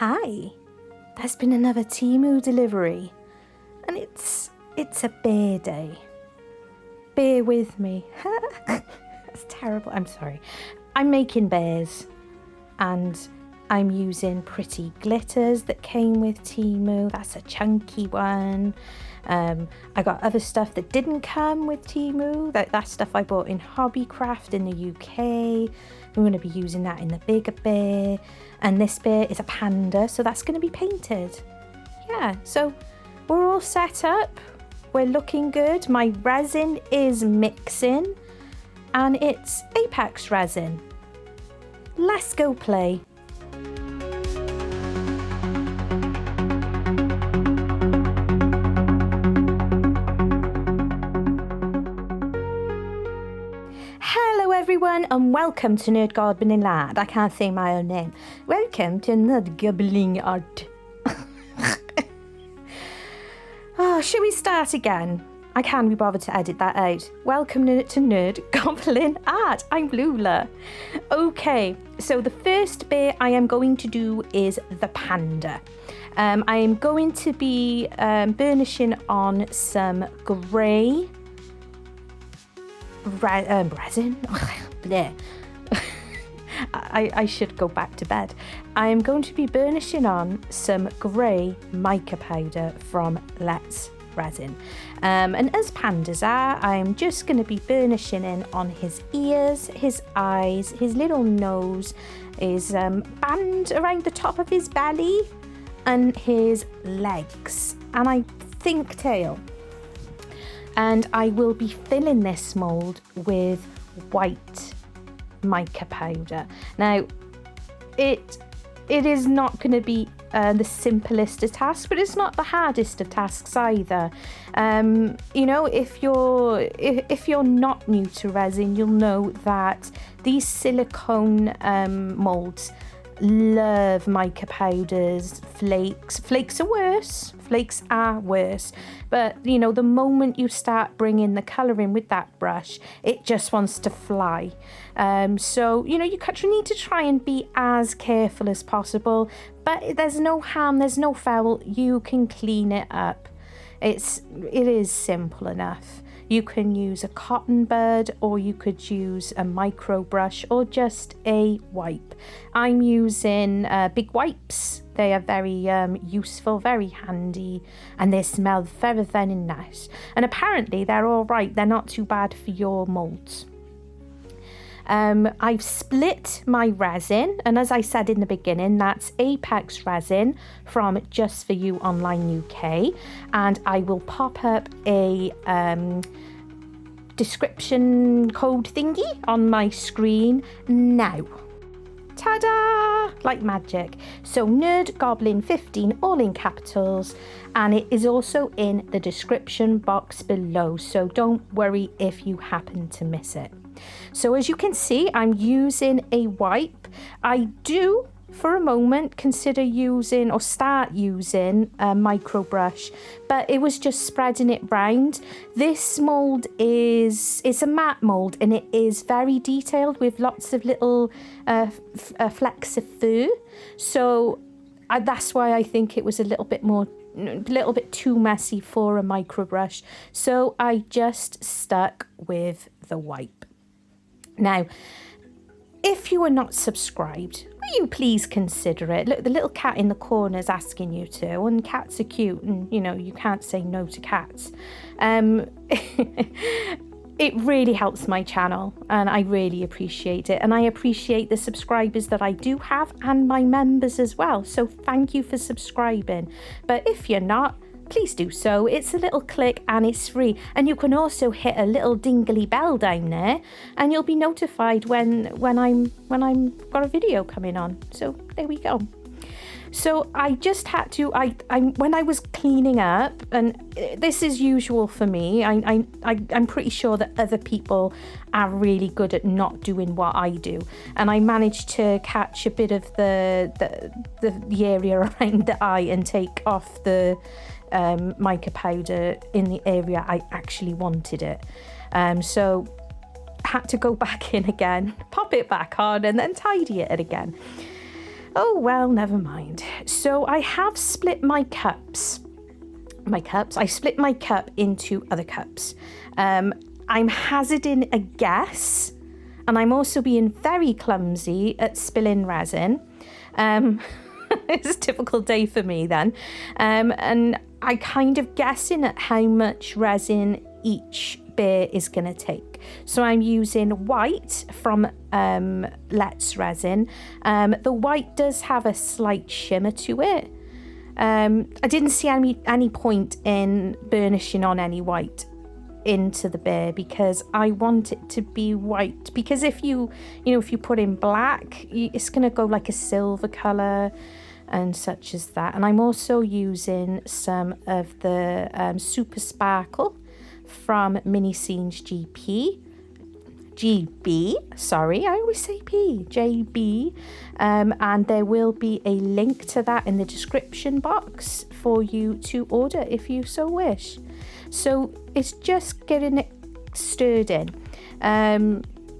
Hi, there's been another Temu delivery, and it's a bear day. Bear with me. That's terrible, I'm sorry. I'm making bears, and I'm using pretty glitters that came with Temu. That's a chunky one. I got other stuff that didn't come with Temu. That stuff I bought in Hobbycraft in the UK. I'm going to be using that in the bigger bear. And this bear is a panda, so that's going to be painted. Yeah, so we're all set up. We're looking good. My resin is mixing, and it's Epoxy Resin. Let's go play. Hello everyone, and welcome to NerdGoblinart. I can't say my own name. Welcome to NERDGOBLINart. Oh, should we start again? I can't be bothered to edit that out. Welcome to NerdGoblinart. I'm Lula. Okay, so the first bit I am going to do is the panda. I am going to be burnishing on some grey resin. Bleh. I should go back to bed. I am going to be burnishing on some grey mica powder from Let's Resin. And as pandas are, I'm just going to be burnishing in on his ears, his eyes, his little nose, his band around the top of his belly, and his legs, and I think tail. And I will be filling this mould with white mica powder. Now, it is not going to be the simplest of tasks, but it's not the hardest of tasks either. You know, if you're not new to resin, you'll know that these silicone moulds love mica powders. Flakes are worse, but you know, the moment you start bringing the colour in with that brush, it just wants to fly. So you know, you need to try and be as careful as possible, but there's no harm, there's no foul. You can clean it up. It is simple enough. You can use a cotton bud, or you could use a micro brush, or just a wipe. I'm using big wipes. They are very useful, very handy, and they smell very, very nice. And apparently they're all right. They're not too bad for your moulds. I've split my resin, and as I said in the beginning, that's Epoxy Resin from Just For You Online UK, and I will pop up a description code thingy on my screen now. Ta-da! Like magic. So Nerd Goblin 15, all in capitals, and it is also in the description box below, so don't worry if you happen to miss it. So as you can see, I'm using a wipe. I do for a moment consider using or start using a micro brush, but it was just spreading it round. This mould it's a matte mould, and it is very detailed with lots of little flecks of fur. So that's why I think it was a little bit too messy for a micro brush. So I just stuck with the wipe. Now, if you are not subscribed, will you please consider it? Look, the little cat in the corner is asking you to, and cats are cute, and you know, you can't say no to cats. It really helps my channel, and I really appreciate it. And I appreciate the subscribers that I do have, and my members as well. So thank you for subscribing. But if you're not, please do so. It's a little click and it's free. And you can also hit a little dingly bell down there, and you'll be notified when I'm got a video coming on. So there we go. So I just had to, when I was cleaning up, and this is usual for me, I'm pretty sure that other people are really good at not doing what I do, and I managed to catch a bit of the area around the eye and take off the mica powder in the area I actually wanted it. So had to go back in again, pop it back on, and then tidy it again. Oh, well, never mind. So I have split my cups. I split my cup into other cups. I'm hazarding a guess, and I'm also being very clumsy at spilling resin. It's a typical day for me then. And I kind of guessing at how much resin each beer is going to take. So I'm using white from Let's Resin. The white does have a slight shimmer to it. I didn't see any point in burnishing on any white into the beer because I want it to be white, because if you put in black, it's going to go like a silver color and such as that. And I'm also using some of the Super Sparkle from Mini Scenes GB, sorry, I always say P, JB, and there will be a link to that in the description box for you to order if you so wish. So it's just getting it stirred in.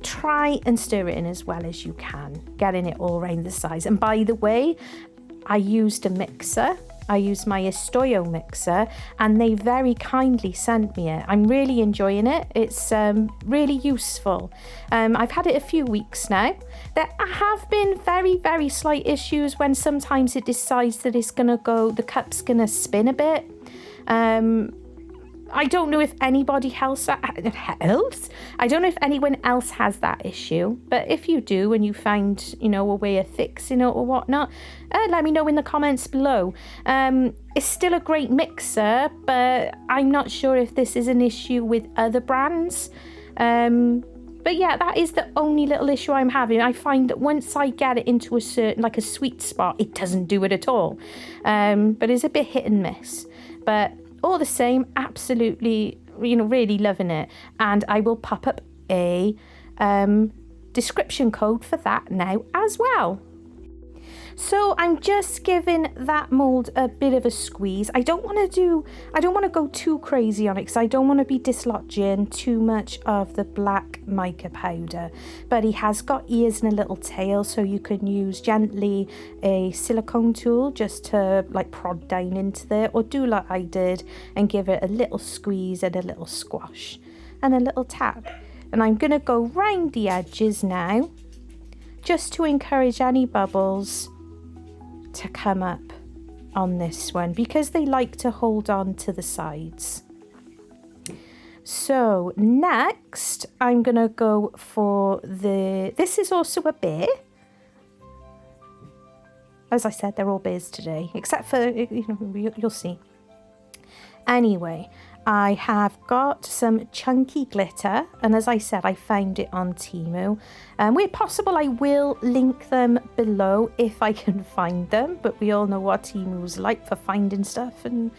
Try and stir it in as well as you can, getting it all around the size. And by the way, I used a mixer. I used my Isotoyo Mixer, and they very kindly sent me it. I'm really enjoying it. It's really useful. I've had it a few weeks now. There have been very, very slight issues when sometimes it decides that it's going to go, the cup's going to spin a bit. I don't know if anybody else, I don't know if anyone else has that issue, but if you do and you find, a way of fixing it or whatnot, let me know in the comments below. It's still a great mixer, but I'm not sure if this is an issue with other brands. But yeah, that is the only little issue I'm having. I find that once I get it into a certain, like a sweet spot, it doesn't do it at all. But it's a bit hit and miss. But all the same, absolutely, really loving it. And I will pop up a description code for that now as well. So I'm just giving that mould a bit of a squeeze. I don't want to go too crazy on it because I don't want to be dislodging too much of the black mica powder. But he has got ears and a little tail, so you can use gently a silicone tool just to like prod down into there, or do like I did and give it a little squeeze and a little squash and a little tap. And I'm going to go round the edges now just to encourage any bubbles to come up on this one, because they like to hold on to the sides. So next I'm gonna go for this is also a beer. As I said, they're all beers today, except for, you'll see. Anyway, I have got some chunky glitter, and as I said, I found it on Temu. Where possible, I will link them below if I can find them, but we all know what Temu's like for finding stuff and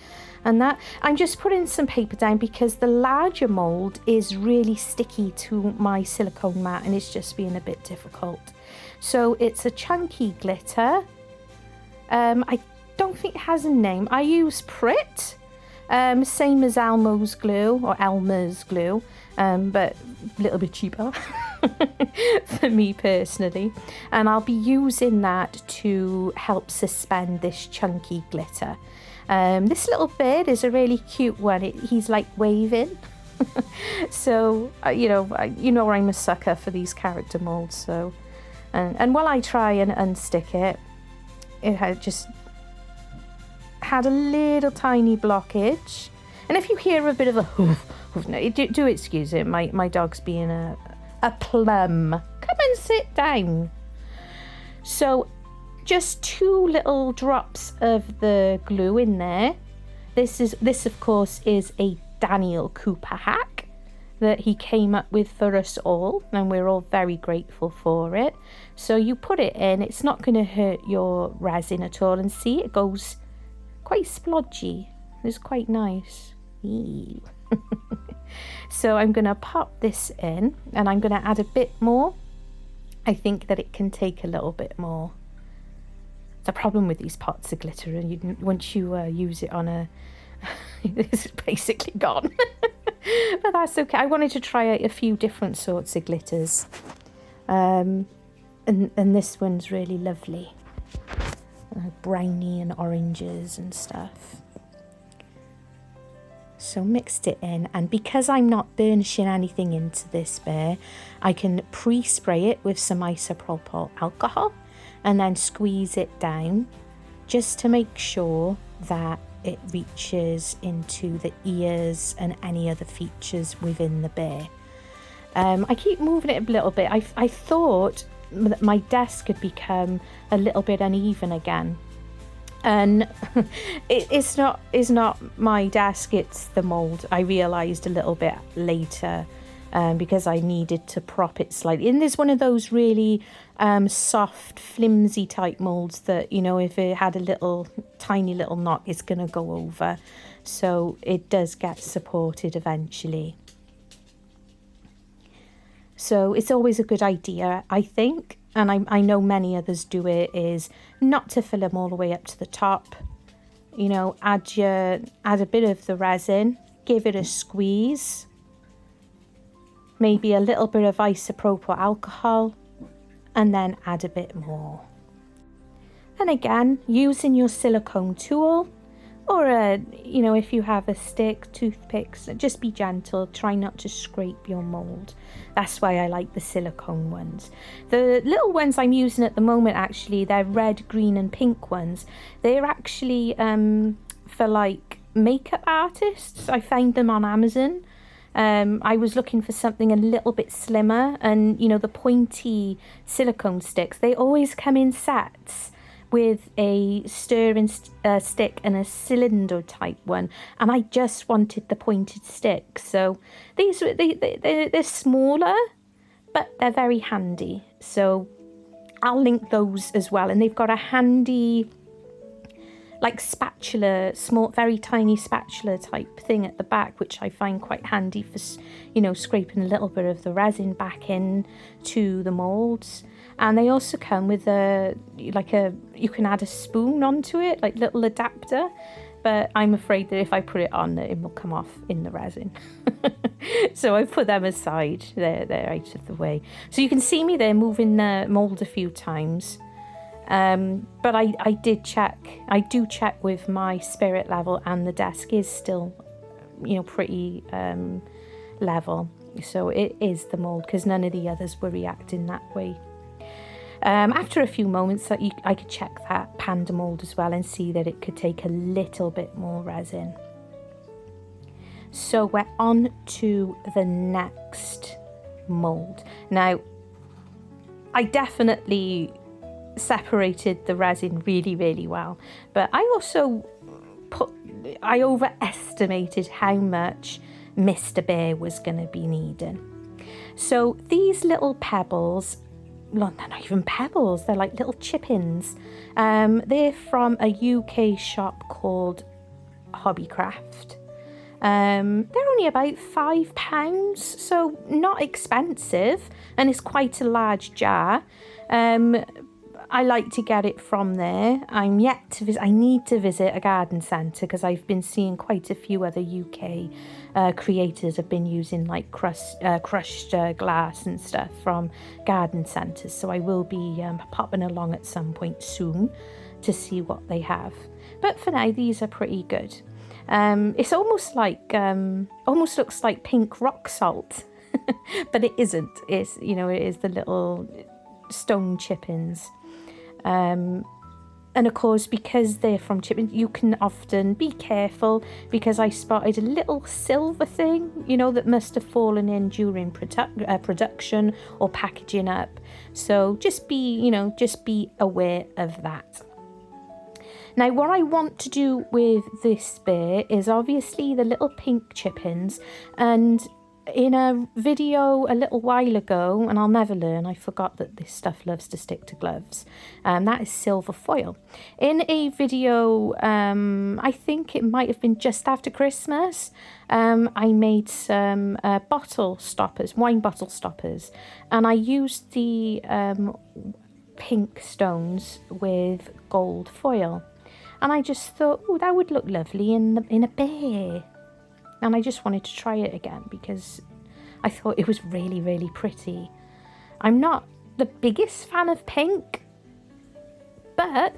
that. I'm just putting some paper down because the larger mould is really sticky to my silicone mat and it's just being a bit difficult. So it's a chunky glitter. I don't think it has a name. I use Prit. Same as Elmo's glue, or Elmer's glue, but a little bit cheaper for me personally. And I'll be using that to help suspend this chunky glitter. This little bird is a really cute one. He's like waving. So, I'm a sucker for these character molds. So, and while I try and unstick it, it had just had a little tiny blockage. And if you hear a bit of a hoof, no, do excuse it, my dog's being a plum. Come and sit down. So just 2 little drops of the glue in there. This of course is a Daniel Cooper hack that he came up with for us all, and we're all very grateful for it. So you put it in, it's not going to hurt your resin at all, and see, it goes quite splodgy. It's quite nice. So I'm going to pop this in, and I'm going to add a bit more. I think that it can take a little bit more. The problem with these pots of glitter, and once you use it on a it's basically gone. But that's okay. I wanted to try out a few different sorts of glitters, and this one's really lovely. browny and oranges and stuff. So mixed it in, and because I'm not burnishing anything into this bear, I can pre-spray it with some isopropyl alcohol and then squeeze it down just to make sure that it reaches into the ears and any other features within the bear. I keep moving it a little bit. I thought that my desk had become a little bit uneven again, and it's not my desk, it's the mould. I realised a little bit later, because I needed to prop it slightly. And there's one of those really soft, flimsy type moulds that, you know, if it had a tiny little knock, it's going to go over. So it does get supported eventually. So it's always a good idea, I think, and I know many others do it, is not to fill them all the way up to the top. You know, add a bit of the resin, give it a squeeze, maybe a little bit of isopropyl alcohol, and then add a bit more. And again, using your silicone tool, or you know, if you have a stick, toothpicks, just be gentle, try not to scrape your mould. That's why I like the silicone ones. The little ones I'm using at the moment, actually, they're red, green and pink ones. They're actually for like makeup artists. I found them on Amazon. I was looking for something a little bit slimmer, and you know, the pointy silicone sticks, they always come in sets with a stirring stick and a cylinder type one, and I just wanted the pointed stick. So these they're smaller, but they're very handy. So I'll link those as well, and they've got a handy like spatula, small, very tiny spatula type thing at the back, which I find quite handy for, you know, scraping a little bit of the resin back in to the moulds. And they also come with you can add a spoon onto it, like little adapter. But I'm afraid that if I put it on, it will come off in the resin. So I put them aside. They're out of the way. So you can see me there moving the mould a few times. But I do check with my spirit level, and the desk is still, you know, pretty level. So it is the mould, because none of the others were reacting that way. After a few moments, I could check that panda mould as well and see that it could take a little bit more resin. So we're on to the next mould. Now, I definitely separated the resin really, really well, but I also overestimated how much Mr. Bear was going to be needing. So these little pebbles, well, they're not even pebbles, they're like little chip-ins. They're from a UK shop called Hobbycraft. They're only about £5, so not expensive, and it's quite a large jar. I like to get it from there. I need to visit a garden centre, because I've been seeing quite a few other UK creators have been using like crushed glass and stuff from garden centres. So I will be popping along at some point soon to see what they have. But for now, these are pretty good. It's almost looks like pink rock salt, but it isn't. It's, you know, it is the little stone chip-ins. And of course, because they're from chip-ins, you can often be careful, because I spotted a little silver thing, you know, that must have fallen in during production or packaging up. So just be aware of that. Now, what I want to do with this bear is obviously the little pink chip-ins, and in a video a little while ago, and I'll never learn, I forgot that this stuff loves to stick to gloves, that is silver foil. In a video, I think it might have been just after Christmas, I made some bottle stoppers, wine bottle stoppers, and I used the pink stones with gold foil. And I just thought, oh, that would look lovely in a bear. And I just wanted to try it again, because I thought it was really, really pretty. I'm not the biggest fan of pink, but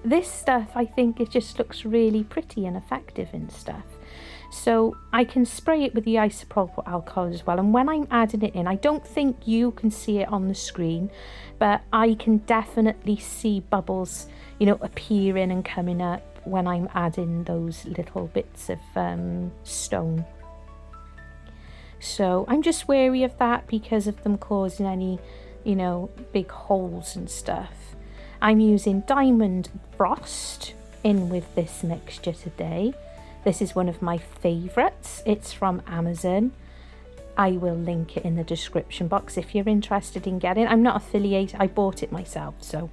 this stuff, I think it just looks really pretty and effective and stuff. So I can spray it with the isopropyl alcohol as well. And when I'm adding it in, I don't think you can see it on the screen, but I can definitely see bubbles, you know, appearing and coming up when I'm adding those little bits of stone. So I'm just wary of that because of them causing any, you know, big holes and stuff. I'm using Diamond Frost in with this mixture today. This is one of my favourites. It's from Amazon. I will link it in the description box if you're interested in getting. I'm not affiliated, I bought it myself, so,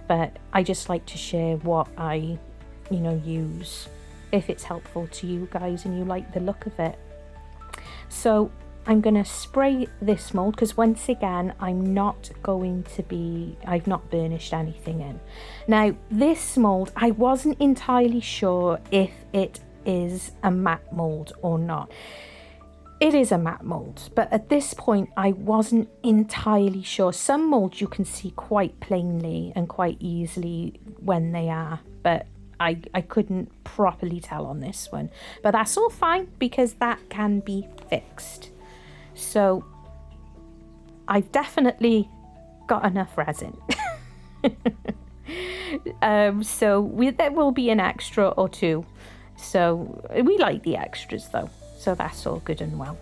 but I just like to share what I, you know, use if it's helpful to you guys and you like the look of it. So I'm going to spray this mould because once again, I've not burnished anything in. Now this mould, I wasn't entirely sure if it is a matte mould or not. It is a matte mould, but at this point I wasn't entirely sure. Some molds you can see quite plainly and quite easily when they are, but I couldn't properly tell on this one. But that's all fine because that can be fixed. So I've definitely got enough resin. So there will be an extra or two. So we like the extras though, so that's all good and well.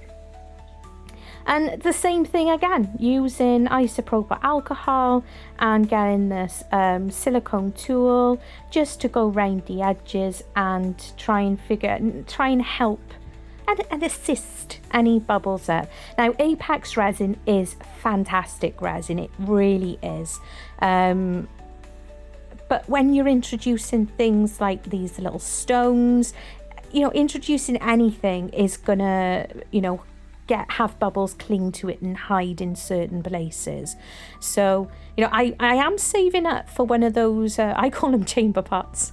And the same thing again, using isopropyl alcohol and getting this silicone tool just to go around the edges and try and help and assist any bubbles up. Now Epoxy resin is fantastic resin, it really is. But when you're introducing things like these little stones, you know, introducing anything is gonna, you know, have bubbles cling to it and hide in certain places. So, you know, I am saving up for one of those, I call them chamber pots.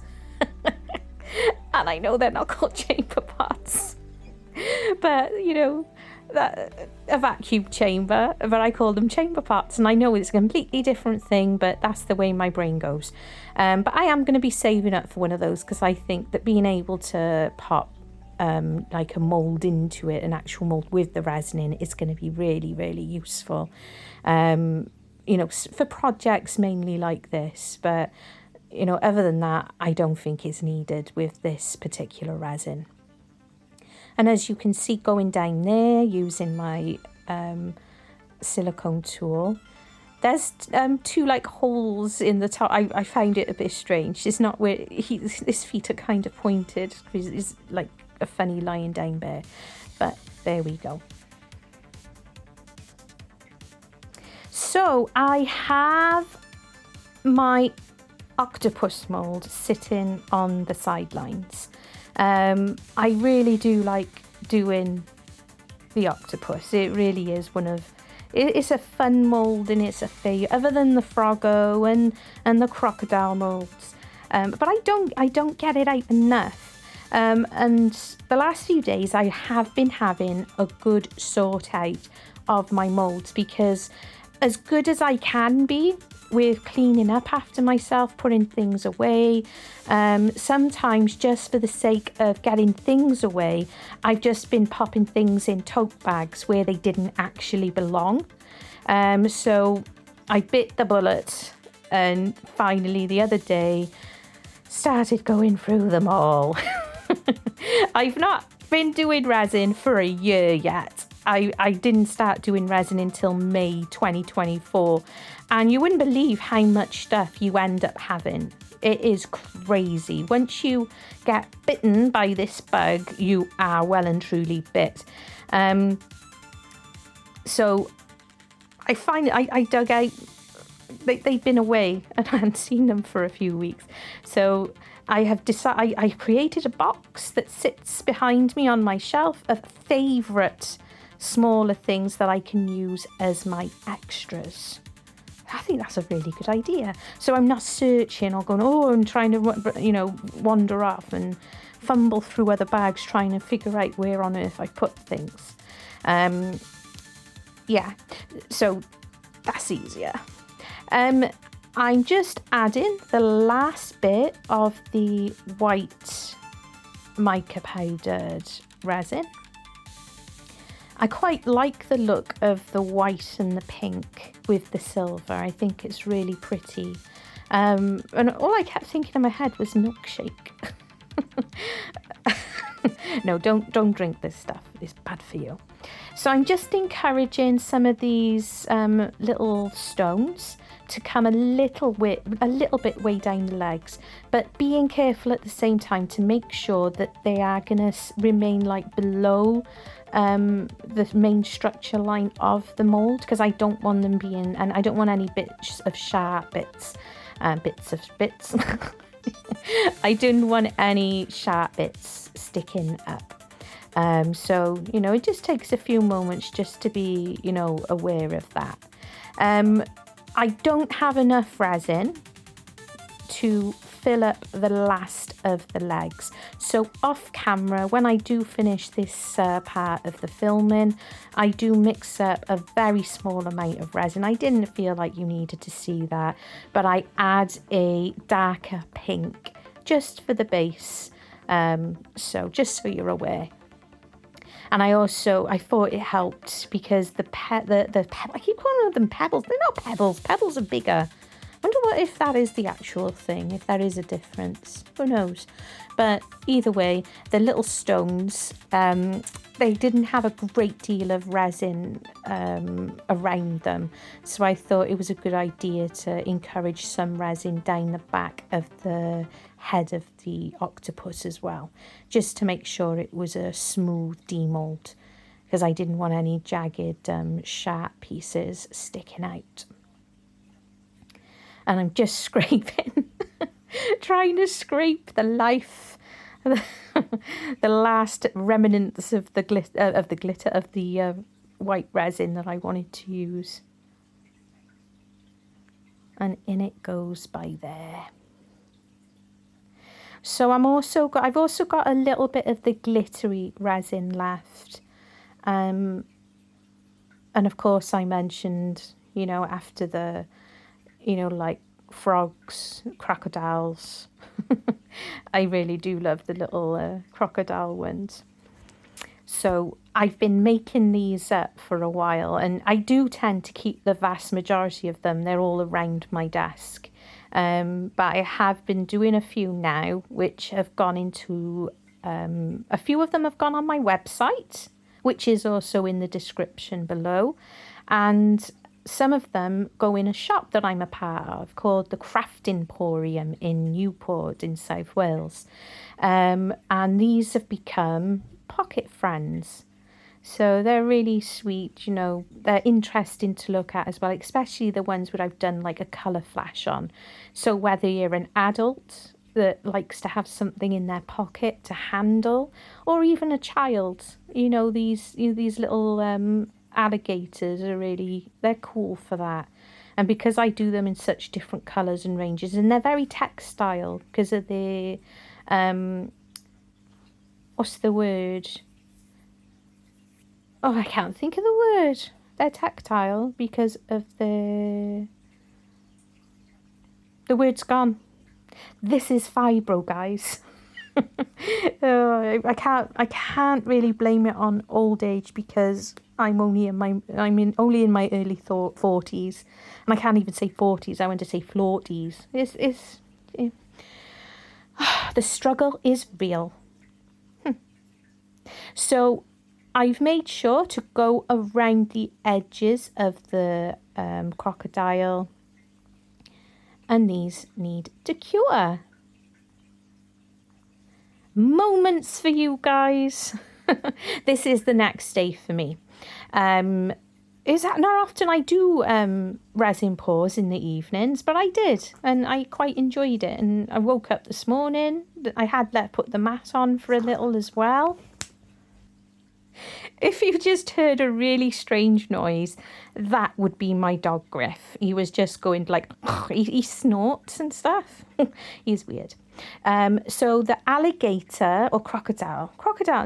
And I know they're not called chamber pots. But, you know, a vacuum chamber, but I call them chamber pots, and I know it's a completely different thing, but that's the way my brain goes. But I am going to be saving up for one of those because I think that being able to pop like a mould into it, an actual mould with the resin in, is going to be really, really useful. You know, for projects mainly like this, but you know, other than that, I don't think it's needed with this particular resin. And as you can see going down there using my silicone tool, there's two like holes in the top. I found it a bit strange. It's not where his feet are kind of pointed because it's like a funny lying down bear. But there we go. So I have my octopus mould sitting on the sidelines. I really do like doing the octopus. It really is it's a fun mould and it's a favourite, other than the Froggo and the crocodile moulds. But I don't get it out enough. And the last few days I have been having a good sort out of my moulds, because as good as I can be with cleaning up after myself, putting things away, sometimes just for the sake of getting things away, I've just been popping things in tote bags where they didn't actually belong. So I bit the bullet and finally the other day started going through them all. I've not been doing resin for a year yet. I didn't start doing resin until May 2024, and you wouldn't believe how much stuff you end up having. It is crazy. Once you get bitten by this bug, you are well and truly bit. So I find I dug out, they've been away and I hadn't seen them for a few weeks. So I have decided, I created a box that sits behind me on my shelf of favourite smaller things that I can use as my extras. I think that's a really good idea. So I'm not searching or going, I'm trying to, you know, wander off and fumble through other bags trying to figure out where on earth I put things. Yeah, so that's easier. I'm just adding the last bit of the white mica powdered resin. I quite like the look of the white and the pink with the silver. I think it's really pretty. And all I kept thinking in my head was milkshake. No, don't drink this stuff. It's bad for you. So I'm just encouraging some of these little stones to come a little bit way down the legs, but being careful at the same time to make sure that they are going to remain like below the main structure line of the mould, because I don't want them being, and I don't want any bits of sharp bits. I didn't want any sharp bits sticking up. So, you know, it just takes a few moments just to be, you know, aware of that. I don't have enough resin to fill up the last of the legs. So off camera, when I do finish this part of the filming, I do mix up a very small amount of resin. I didn't feel like you needed to see that, but I add a darker pink just for the base. So just so you're aware. And I thought it helped because I keep calling them pebbles. They're not pebbles. Pebbles are bigger. I wonder if that is the actual thing, if there is a difference. Who knows? But either way, the little stones, they didn't have a great deal of resin around them. So I thought it was a good idea to encourage some resin down the back of the head of the octopus as well, just to make sure it was a smooth demold, because I didn't want any jagged sharp pieces sticking out. And I'm just scraping, trying to scrape the life, the last remnants of the white resin that I wanted to use. And in it goes by there. So I've also got a little bit of the glittery resin left. And of course I mentioned, you know, after the, you know, like frogs, crocodiles. I really do love the little crocodile ones. So I've been making these up for a while, and I do tend to keep the vast majority of them. They're all around my desk. But I have been doing a few now, which have gone into, a few of them have gone on my website, which is also in the description below. And some of them go in a shop that I'm a part of called the Craft Emporium in Newport in South Wales. And these have become pocket friends. So they're really sweet, you know, they're interesting to look at as well, especially the ones where I've done like a colour flash on. So whether you're an adult that likes to have something in their pocket to handle, or even a child, you know, these little alligators are really, they're cool for that. And because I do them in such different colours and ranges, and they're very textile because of the, what's the word? Oh, I can't think of the word. They're tactile because of the word's gone. This is fibro, guys. I can't really blame it on old age, because I'm only in my early 40s, and I can't even say 40s. I want to say floaties. The struggle is real. So I've made sure to go around the edges of the crocodile, and these need to cure. Moments for you guys. This is the next day for me. Is that not often I do resin pours in the evenings, but I did, and I quite enjoyed it. And I woke up this morning, I had put the mat on for a little as well. If you just heard a really strange noise, that would be my dog Griff. He was just going like, he snorts and stuff. He's weird. So the alligator or crocodile,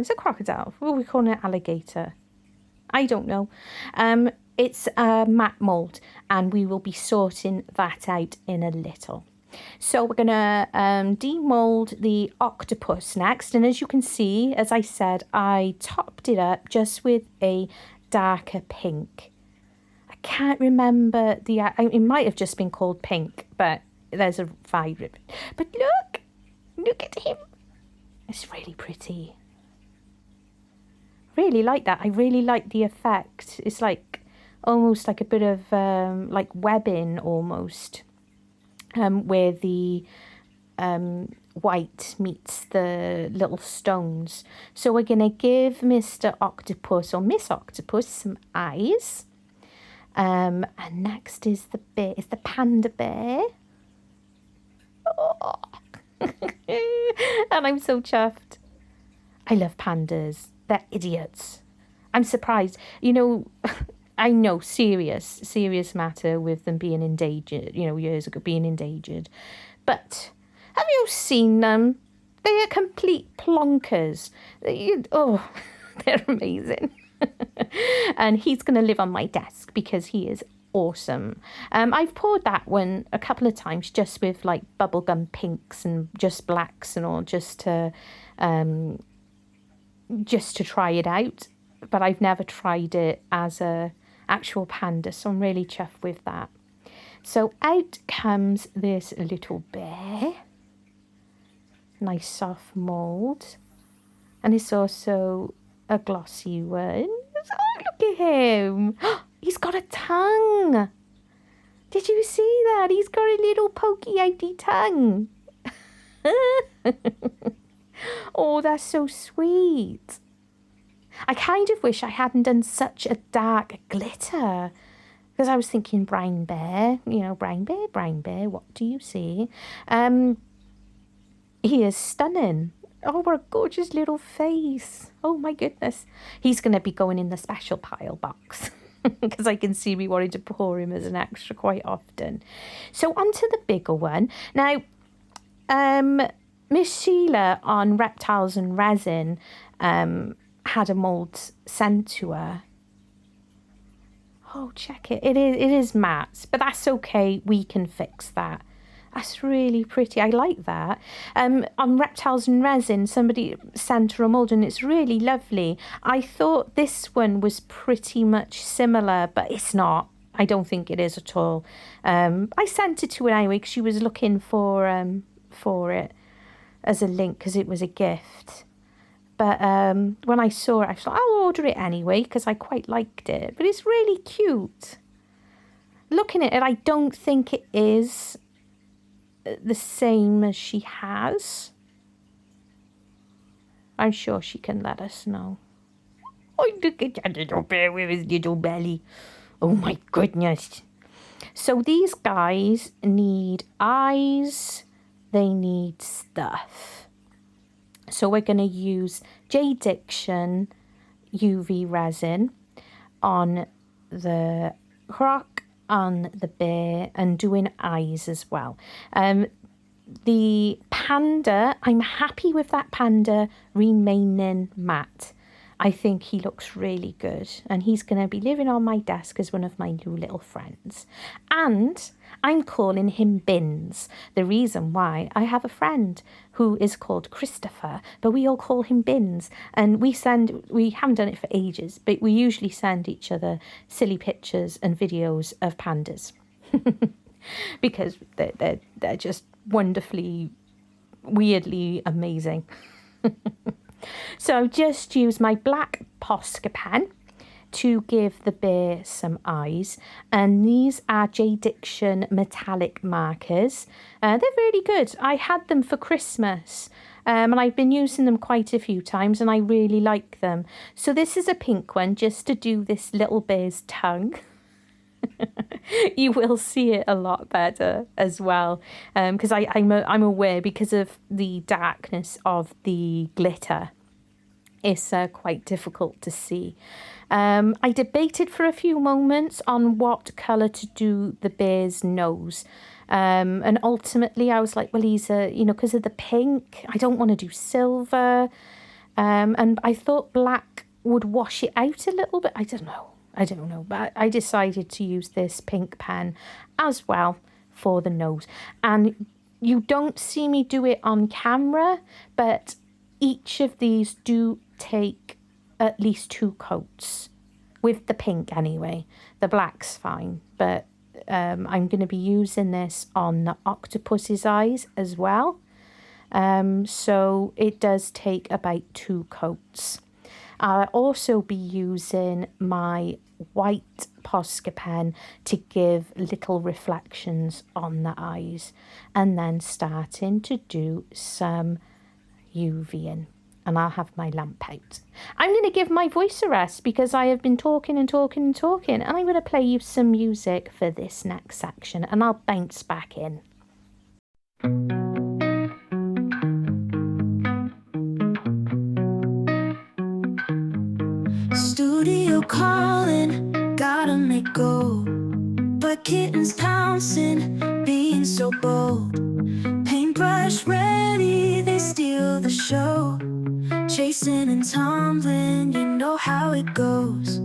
it's a crocodile. What are we calling it? Alligator? I don't know. it's a matte mould, and we will be sorting that out in a little. So we're going to demold the octopus next, and as you can see, as I said, I topped it up just with a darker pink. I can't remember it might have just been called pink, but there's a vibe. But look at him. It's really pretty. Really like that. I really like the effect. It's like almost like a bit of like webbing almost, where the white meets the little stones. So we're going to give Mr. Octopus or Miss Octopus some eyes. And next is the panda bear. Oh. And I'm so chuffed. I love pandas. They're idiots. I'm surprised. You know, I know serious matter with them being endangered, you know, years ago being endangered. But have you seen them? They are complete plonkers. They're amazing. And he's going to live on my desk because he is awesome. I've poured that one a couple of times just with like bubblegum pinks and just blacks and all, just to try it out. But I've never tried it as a actual panda, so I'm really chuffed with that. So out comes this little bear. Nice soft mould. And it's also a glossy one. Oh, look at him. He's got a tongue. Did you see that? He's got a little pokey outy tongue. Oh, that's so sweet. I kind of wish I hadn't done such a dark glitter, because I was thinking brown bear, you know, brown bear, what do you see? He is stunning. Oh, what a gorgeous little face. Oh my goodness. He's going to be going in the special pile box because I can see me wanting to pour him as an extra quite often. So onto the bigger one. Now, Miss Sheila on Reptiles and Resin had a mould sent to her. Oh, check it. It is matte, but that's okay. We can fix that. That's really pretty. I like that. On Reptiles and Resin, somebody sent her a mould and it's really lovely. I thought this one was pretty much similar, but it's not. I don't think it is at all. I sent it to her anyway because she was looking for it as a link because it was a gift. But when I saw it, I thought I'll order it anyway because I quite liked it. But it's really cute. Looking at it, I don't think it is the same as she has. I'm sure she can let us know. Oh, look at that little bear with his little belly. Oh my goodness. So these guys need eyes. They need stuff. So we're going to use JDiction UV resin on the croc, on the bear, and doing eyes as well. The panda, I'm happy with that panda remaining matte. I think he looks really good, and he's going to be living on my desk as one of my new little friends. And I'm calling him Bins. The reason why, I have a friend who is called Christopher, but we all call him Bins. And we haven't done it for ages, but we usually send each other silly pictures and videos of pandas because they're just wonderfully, weirdly amazing. So just use my black Posca pen to give the bear some eyes, and these are JDiction metallic markers. They're really good. I had them for Christmas, and I've been using them quite a few times, and I really like them. So this is a pink one just to do this little bear's tongue. You will see it a lot better as well, because I'm aware, because of the darkness of the glitter, it's quite difficult to see. I debated for a few moments on what colour to do the bear's nose, and ultimately I was like, well, he's because of the pink, I don't want to do silver, and I thought black would wash it out a little bit. I don't know. I don't know, but I decided to use this pink pen as well for the nose. And you don't see me do it on camera, but each of these do take at least 2 coats. With the pink anyway. The black's fine, but I'm going to be using this on the octopus's eyes as well. So it does take about 2 coats. I'll also be using my white Posca pen to give little reflections on the eyes, and then starting to do some UVing. And I'll have my lamp out. I'm going to give my voice a rest because I have been talking and talking and talking, and I'm going to play you some music for this next section, and I'll bounce back in. Studio calling, gotta make go, but kittens pouncing, being so bold. Paintbrush ready, they steal the show. Chasing and tumbling, you know how it goes.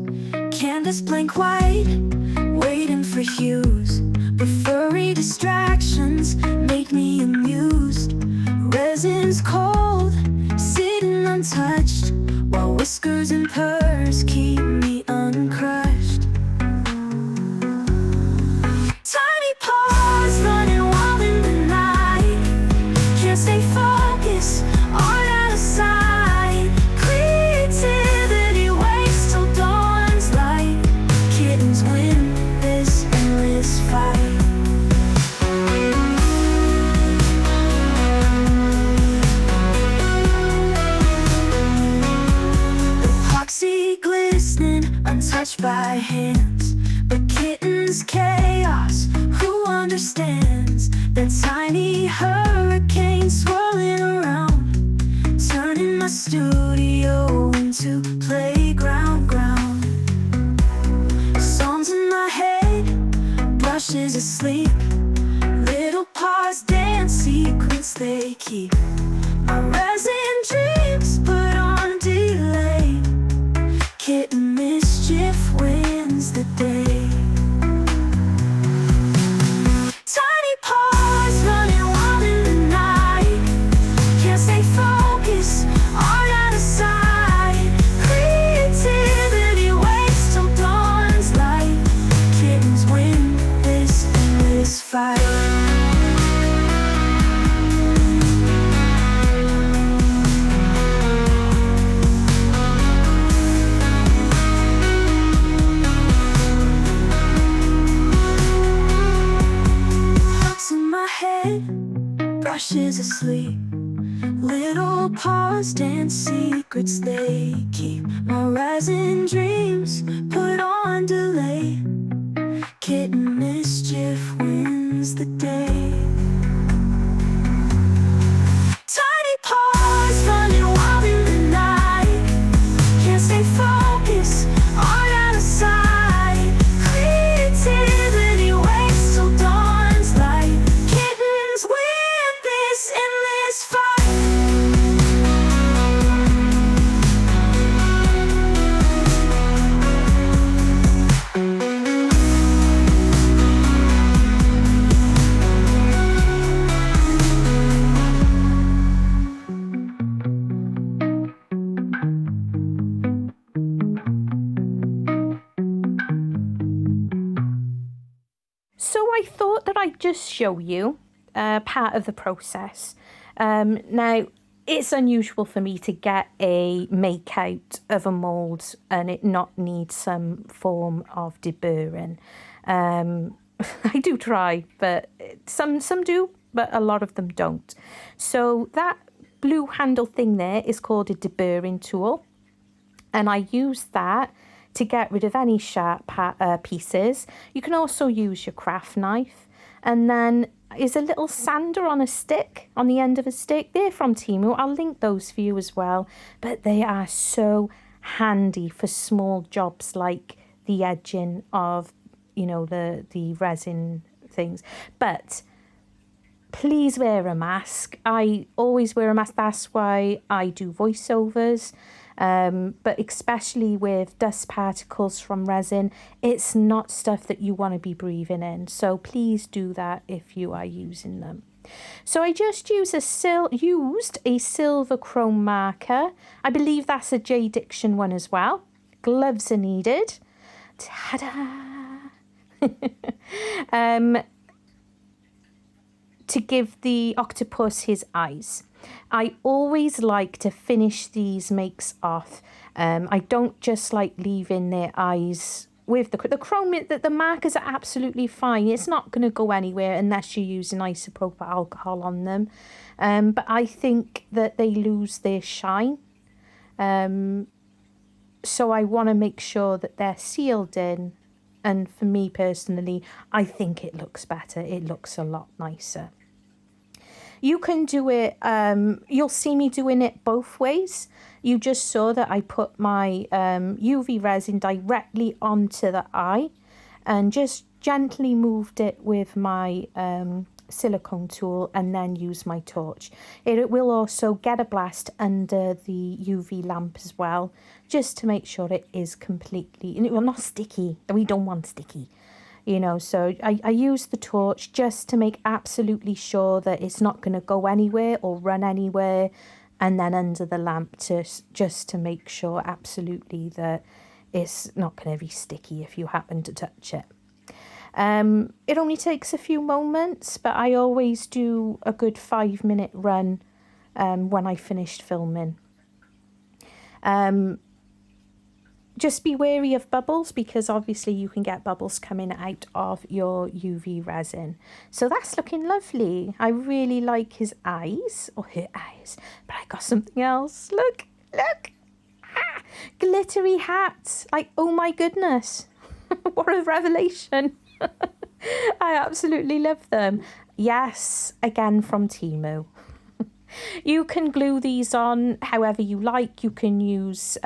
Canvas blank white, waiting for hues, but furry distractions make me amused. Resin's cold, sitting untouched, while whiskers and purrs keep me uncrushed. Tiny paws running wild in the night, can't stay focused, art out of sight. Creativity waits till dawn's light. Kittens win this endless fight. Epoxy glistening, untouched by hands, but kittens chaos, who understands? That tiny hurricane swirling around, turning my studio into playground ground. Songs in my head, brushes asleep, little paws dance, secrets they keep. My resin dreams put on delay, kitten mischief wins the day. Tiny paws running wild in the night, can't stay focused, art out of sight. Creativity waits till dawn's light. Kittens win this endless fight. Brushes asleep, little paws dance, secrets they keep. My resin dreams put on delay, kitten mischief wins the day. Tiny paws running wild in the night, can't stay focused, art out of sight. Creativity waits till dawn's light. Kittens win this endless fight. So I thought that I'd just show you part of the process. Now, it's unusual for me to get a make out of a mould and it not need some form of deburring. I do try, but some do, but a lot of them don't. So that blue handle thing there is called a deburring tool, and I use that to get rid of any sharp pieces. You can also use your craft knife, and then is a little sander on a stick, on the end of a stick. They're from Temu. I'll link those for you as well, but they are so handy for small jobs like the edging of, you know, the resin things. But please wear a mask. I always wear a mask. That's why I do voiceovers. But especially with dust particles from resin, it's not stuff that you want to be breathing in. So please do that if you are using them. So I just used a silver chrome marker. I believe that's a JDiction one as well. Gloves are needed. Ta-da! To give the octopus his eyes. I always like to finish these makes off. I don't just like leaving their eyes with the chrome. The markers are absolutely fine. It's not going to go anywhere unless you're using isopropyl alcohol on them. But I think that they lose their shine. So I want to make sure that they're sealed in. And for me personally, I think it looks better. It looks a lot nicer. You can do it, you'll see me doing it both ways. You just saw that I put my UV resin directly onto the eye and just gently moved it with my silicone tool and then use my torch. It will also get a blast under the UV lamp as well, just to make sure it is completely, and it will not sticky. We don't want sticky. You know, so I use the torch just to make absolutely sure that it's not going to go anywhere or run anywhere, and then under the lamp just to make sure absolutely that it's not going to be sticky if you happen to touch it. It only takes a few moments, but I always do a good 5-minute run when I finished filming. Just be wary of bubbles, because obviously you can get bubbles coming out of your UV resin. So that's looking lovely. I really like his eyes, or her eyes, but I got something else. Look, look. Ah, glittery hats. Like, oh my goodness. What a revelation. I absolutely love them. Yes, again from Temu. You can glue these on however you like. You can use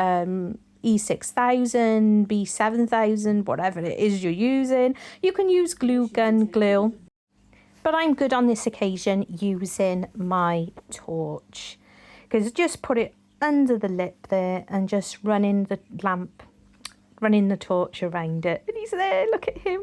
E6000, B7000, whatever it is you're using. You can use glue gun glue, but I'm good on this occasion using my torch, because just put it under the lip there and just running the torch around it, and he's there. Look at him.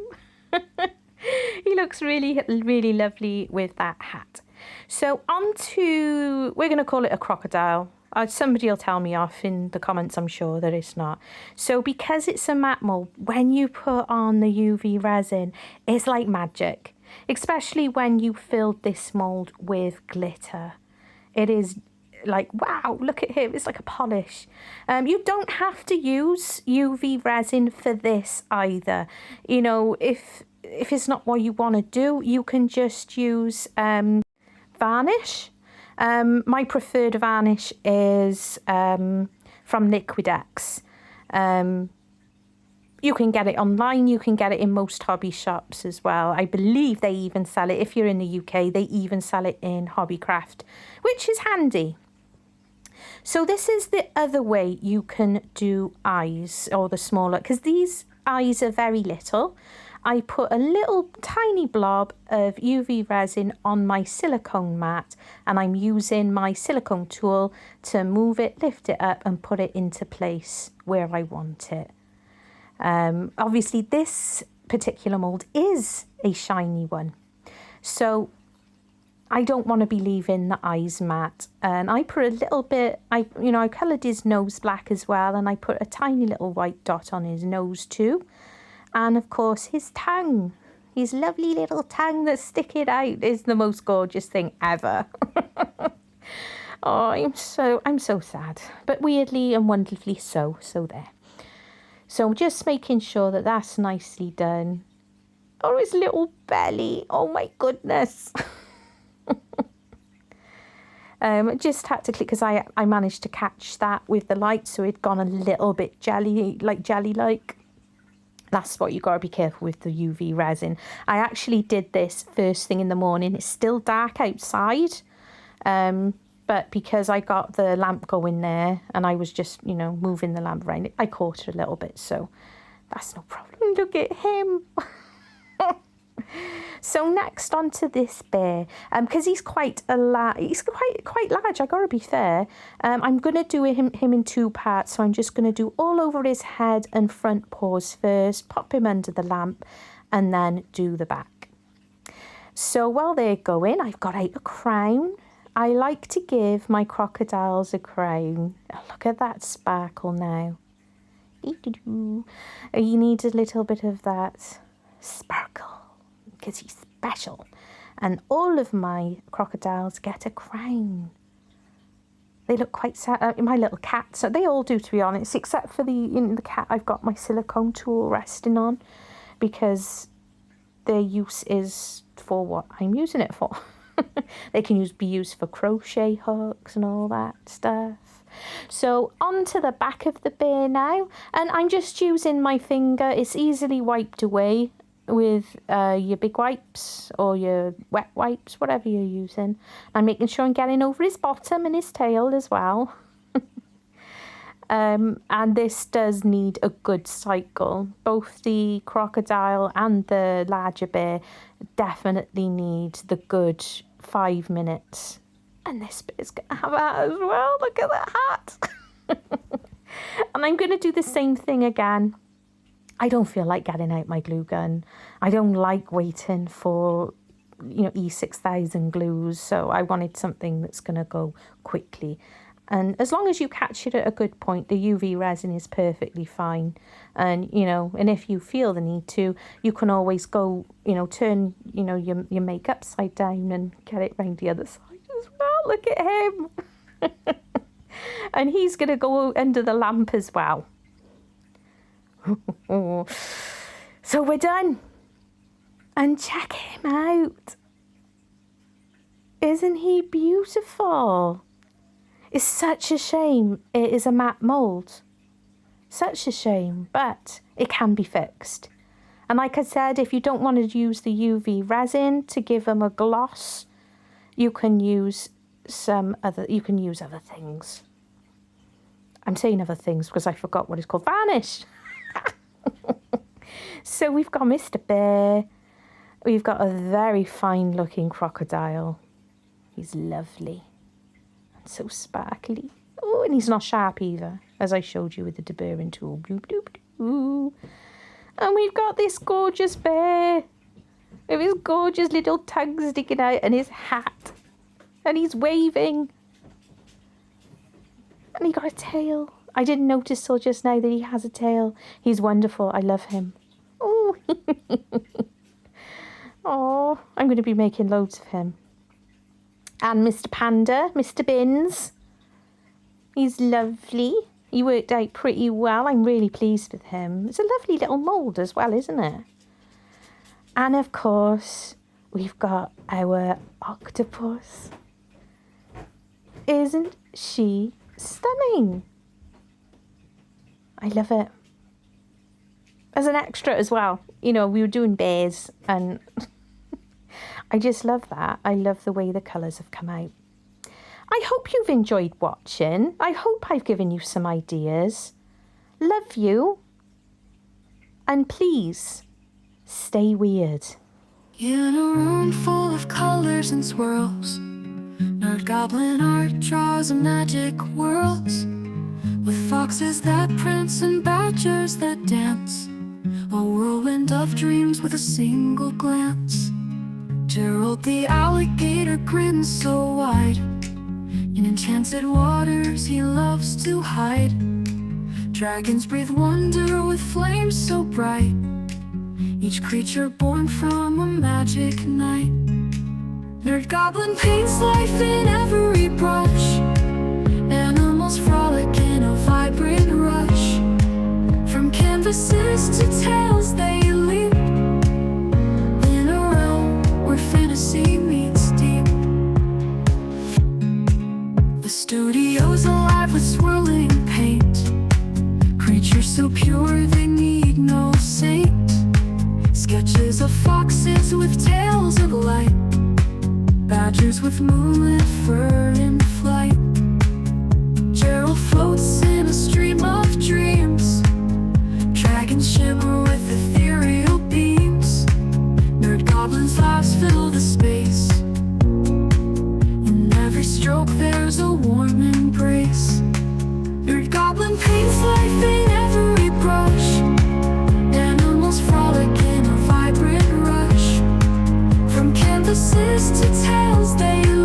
He looks really, really lovely with that hat. So we're going to call it a crocodile. Somebody will tell me off in the comments, I'm sure, that it's not. So because it's a matte mold, when you put on the UV resin, it's like magic. Especially when you filled this mold with glitter. It is like, wow, look at him. It's like a polish. You don't have to use UV resin for this either. You know, if it's not what you want to do, you can just use varnish. My preferred varnish is from Liquidex. You can get it online. You can get it in most hobby shops as well. I believe they even sell it. If you're in the UK, they even sell it in Hobbycraft, which is handy. So this is the other way you can do eyes, or the smaller, because these eyes are very little. I put a little tiny blob of UV resin on my silicone mat, and I'm using my silicone tool to move it, lift it up and put it into place where I want it. Obviously this particular mold is a shiny one, so I don't want to be leaving the eyes matte, and I put a little bit, I coloured his nose black as well, and I put a tiny little white dot on his nose too. And of course his tongue, his lovely little tongue that's sticking out, is the most gorgeous thing ever. Oh, I'm so sad, but weirdly and wonderfully so there. So just making sure that that's nicely done. Oh, his little belly, oh my goodness. Just had to click, because I managed to catch that with the light, so it'd gone a little bit jelly-like. That's what you got to be careful with the UV resin. I actually did this first thing in the morning. It's still dark outside, but because I got the lamp going there and I was just, moving the lamp around, I caught it a little bit, so that's no problem. Look at him. So next onto this bear, because he's quite quite large. I gotta be fair. I'm gonna do him in two parts. So I'm just gonna do all over his head and front paws first. Pop him under the lamp, and then do the back. So while they're going, I've got out a crown. I like to give my crocodiles a crown. Oh, look at that sparkle now. You need a little bit of that sparkle because he's special. And all of my crocodiles get a crown. They look quite sad. My little cat, so they all do, to be honest, except for the cat I've got my silicone tool resting on, because their use is for what I'm using it for. They can be used for crochet hooks and all that stuff. So onto the back of the bear now, and I'm just using my finger. It's easily wiped away with your big wipes or your wet wipes, whatever you're using. I'm making sure I'm getting over his bottom and his tail as well. And this does need a good cycle. Both the crocodile and the larger bear definitely need the good 5 minutes. And this bear's going to have a hat as well. Look at that hat. And I'm going to do the same thing again. I don't feel like getting out my glue gun. I don't like waiting for, E6000 glues. So I wanted something that's going to go quickly. And as long as you catch it at a good point, the UV resin is perfectly fine. And, and if you feel the need to, you can always go, turn, your make upside down and get it round the other side as well. Look at him. And he's going to go under the lamp as well. So we're done. And check him out. Isn't he beautiful? It's such a shame it is a matte mould. Such a shame, but it can be fixed. And like I said, if you don't want to use the UV resin to give them a gloss, you can use other things. I'm saying other things because I forgot what it's called. Varnish. So we've got Mr. Bear. We've got a very fine looking crocodile. He's lovely. So sparkly. Oh, and he's not sharp either, as I showed you with the deburring tool. Bloop, bloop, bloop. And we've got this gorgeous bear with his gorgeous little tongue sticking out and his hat. And he's waving. And he got a tail. I didn't notice till just now that he has a tail. He's wonderful. I love him. Oh, oh, I'm going to be making loads of him. And Mr. Panda, Mr. Bins, he's lovely. He worked out pretty well. I'm really pleased with him. It's a lovely little mould as well, isn't it? And of course, we've got our octopus. Isn't she stunning? I love it. As an extra as well. We were doing bears and... I just love that. I love the way the colours have come out. I hope you've enjoyed watching. I hope I've given you some ideas. Love you. And please, stay weird. In a room full of colors and swirls, Nerd Goblin art draws a magic world. With foxes that prance and badgers that dance, a whirlwind of dreams with a single glance. Gerald the alligator grins so wide. In enchanted waters he loves to hide. Dragons breathe wonder with flames so bright, each creature born from a magic night. Nerd Goblin paints life in every brush. Animals frolic in a vibrant rush. From canvases to tales they leap, in a realm where fantasy meets deep. The studio's alive with swirling paint, creatures so pure they need no saint. Sketches of foxes with tails of light, badgers with moonlit fur in flight. Gerald floats in a stream of dreams, dragons shimmer with ethereal beams. Nerd Goblin a warm embrace. Nerd Goblin paints life in every brush. Animals frolic in a vibrant rush. From canvases to tales they